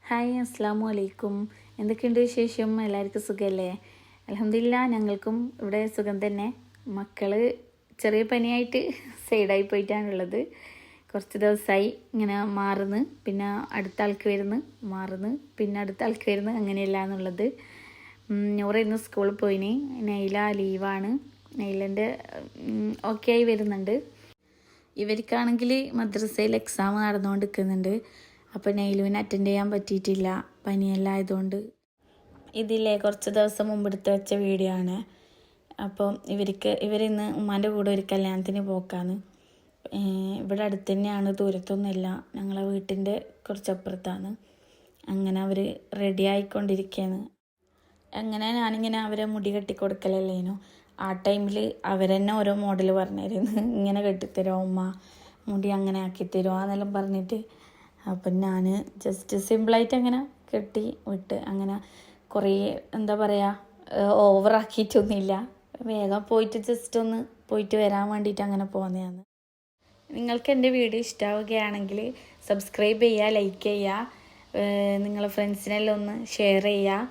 Hi അസ്സാമു അലൈക്കും. എന്തൊക്കെയുണ്ട് വിശേഷം? എല്ലാവർക്കും സുഖമല്ലേ? അൽഹംദുലില്ലാ, ഞങ്ങൾക്കും ഇവിടെ സുഖം തന്നെ. മക്കൾ ചെറിയ പനിയായിട്ട് സൈഡായി പോയിട്ടാണുള്ളത്. കുറച്ച് ദിവസമായി ഇങ്ങനെ മാറുന്നു, പിന്നെ അടുത്ത ആൾക്ക് വരുന്നു, മാറുന്നു, പിന്നെ അടുത്ത ആൾക്ക് വരുന്നു, അങ്ങനെയല്ല എന്നുള്ളത്. നൂറ് ഇന്ന് സ്കൂളിൽ പോയിന്. നെയ്ല ലീവാണ്. നെയ്ലൻ്റെ ഓക്കെ ആയി വരുന്നുണ്ട്. ഇവർക്കാണെങ്കിൽ മദ്രസയിൽ എക്സാം നടന്നുകൊണ്ടിരിക്കുന്നുണ്ട്. അപ്പോൾ നെയിലുവിന് അറ്റൻഡ് ചെയ്യാൻ പറ്റിയിട്ടില്ല, പനിയെല്ലാം ആയതുകൊണ്ട്. ഇതില്ലേ കുറച്ച് ദിവസം മുമ്പ് എടുത്ത് വെച്ച വീഡിയോ ആണ്. അപ്പം ഇവരിന്ന് ഉമ്മാൻ്റെ കൂടെ ഒരു കല്യാണത്തിന് പോക്കാണ്. ഇവിടെ അടുത്ത് തന്നെയാണ്, ദൂരത്തൊന്നുമില്ല, ഞങ്ങളെ വീട്ടിൻ്റെ കുറച്ചപ്പുറത്താണ്. അങ്ങനെ അവർ റെഡി ആയിക്കൊണ്ടിരിക്കുകയാണ്. അങ്ങനെ ഞാനിങ്ങനെ അവരെ മുടി കെട്ടിക്കൊടുക്കലല്ലേനു. ആ ടൈമിൽ അവരെന്നെ ഓരോ മോഡൽ പറഞ്ഞിരുന്നു. ഇങ്ങനെ കെട്ടിത്തരുമോ ഉമ്മ, മുടി അങ്ങനെ ആക്കിത്തരുമോ എന്നെല്ലാം പറഞ്ഞിട്ട്. അപ്പം ഞാൻ ജസ്റ്റ് സിമ്പിളായിട്ട് അങ്ങനെ കെട്ടി വിട്ട്. അങ്ങനെ കുറേ എന്താ പറയുക, ഓവറാക്കിയിട്ടൊന്നുമില്ല. വേഗം പോയിട്ട് ജസ്റ്റ് ഒന്ന് പോയിട്ട് വരാൻ വേണ്ടിയിട്ട് അങ്ങനെ പോകുന്നതാണ്. നിങ്ങൾക്ക് എൻ്റെ വീഡിയോ ഇഷ്ടമാവുകയാണെങ്കിൽ സബ്സ്ക്രൈബ് ചെയ്യുക, ലൈക്ക് ചെയ്യുക, നിങ്ങളെ ഫ്രണ്ട്സിനെല്ലാം ഒന്ന് ഷെയർ ചെയ്യുക.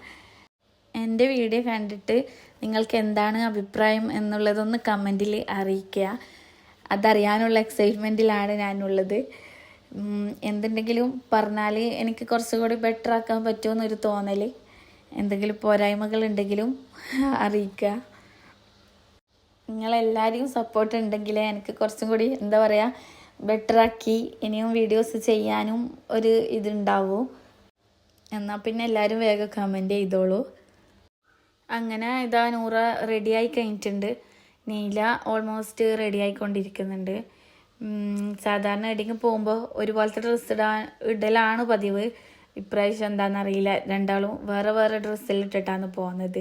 എൻ്റെ വീഡിയോ കണ്ടിട്ട് നിങ്ങൾക്ക് എന്താണ് അഭിപ്രായം എന്നുള്ളതൊന്ന് കമൻറ്റിൽ അറിയിക്കുക. അതറിയാനുള്ള എക്സൈറ്റ്മെൻറ്റിലാണ് ഞാനുള്ളത്. എന്തുണ്ടെങ്കിലും പറഞ്ഞാൽ എനിക്ക് കുറച്ചുകൂടി ബെറ്റർ ആക്കാൻ പറ്റുമെന്നൊരു തോന്നൽ. എന്തെങ്കിലും പോരായ്മകളുണ്ടെങ്കിലും അറിയിക്കുക. നിങ്ങളെല്ലാവരെയും സപ്പോർട്ട് ഉണ്ടെങ്കിലേ എനിക്ക് കുറച്ചും കൂടി എന്താ പറയുക ബെറ്ററാക്കി ഇനിയും വീഡിയോസ് ചെയ്യാനും ഒരു ഇതുണ്ടാവൂ. എന്നാൽ പിന്നെ എല്ലാവരും വേഗം കമൻറ്റ് ചെയ്തോളൂ. അങ്ങനെ ഇതാ നൂറ റെഡിയായി കഴിഞ്ഞിട്ടുണ്ട്. നീല ഓൾമോസ്റ്റ് റെഡി ആയിക്കൊണ്ടിരിക്കുന്നുണ്ട്. സാധാരണ എവിടെയെങ്കിലും പോകുമ്പോൾ ഒരുപോലത്തെ ഡ്രസ്സ് ഇടലാണ് പതിവ്. ഇപ്രാവശ്യം എന്താണെന്നറിയില്ല, രണ്ടാളും വേറെ വേറെ ഡ്രസ്സിലിട്ടിട്ടാണ് പോകുന്നത്.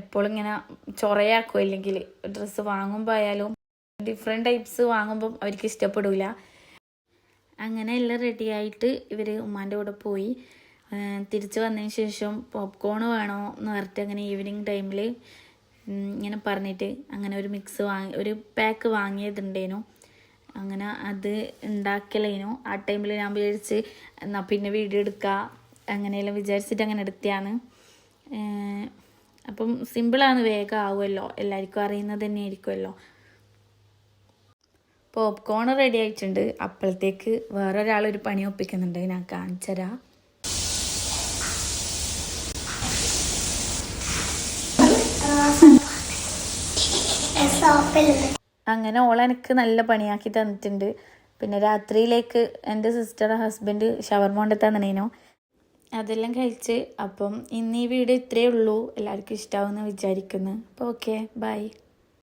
എപ്പോഴും ഇങ്ങനെ ചൊറയാക്കും. ഇല്ലെങ്കിൽ ഡ്രസ്സ് വാങ്ങുമ്പോൾ ആയാലും ഡിഫറെൻറ്റ് ടൈപ്സ് വാങ്ങുമ്പം അവർക്ക് ഇഷ്ടപ്പെടില്ല. അങ്ങനെ എല്ലാം റെഡിയായിട്ട് ഇവർ ഉമ്മാൻ്റെ കൂടെ പോയി. തിരിച്ച് വന്നതിന് ശേഷം പോപ്കോൺ വേണോ എന്ന് പറഞ്ഞിട്ട് അങ്ങനെ ഈവനിങ് ടൈമിൽ ഇങ്ങനെ പറഞ്ഞിട്ട് അങ്ങനെ ഒരു പാക്ക് വാങ്ങിയതുണ്ടേനു. അങ്ങനെ അത് ഉണ്ടാക്കലേനു. ആ ടൈമിൽ ഞാൻ വിചാരിച്ച് എന്നാൽ പിന്നെ വീഡിയോ എടുക്കുക അങ്ങനെയെല്ലാം വിചാരിച്ചിട്ട് അങ്ങനെ എടുത്തതാണ്. അപ്പം സിമ്പിളാണ്, വേഗം ആവുമല്ലോ, എല്ലാവർക്കും അറിയുന്നത് തന്നെ ആയിരിക്കുമല്ലോ. പോപ്കോൺ റെഡി ആയിട്ടുണ്ട്. അപ്പോഴത്തേക്ക് വേറൊരാളൊരു പണി ഒപ്പിക്കുന്നുണ്ട്, ഞാൻ കാണിച്ചു തരാം. അങ്ങനെ എനിക്ക് നല്ല പണിയാക്കി തന്നിട്ടുണ്ട്. പിന്നെ രാത്രിയിലേക്ക് എൻ്റെ സിസ്റ്ററുടെ ഹസ്ബൻഡ് ഷവർമ കൊണ്ട് തന്നേനു. അതെല്ലാം കഴിച്ച്. അപ്പം ഇന്ന് ഈ വീഡിയോ ഇത്രയേ ഉള്ളൂ. എല്ലാവർക്കും ഇഷ്ടമാവുമെന്ന് വിചാരിക്കുന്നു. അപ്പോൾ ഓക്കെ, ബൈ.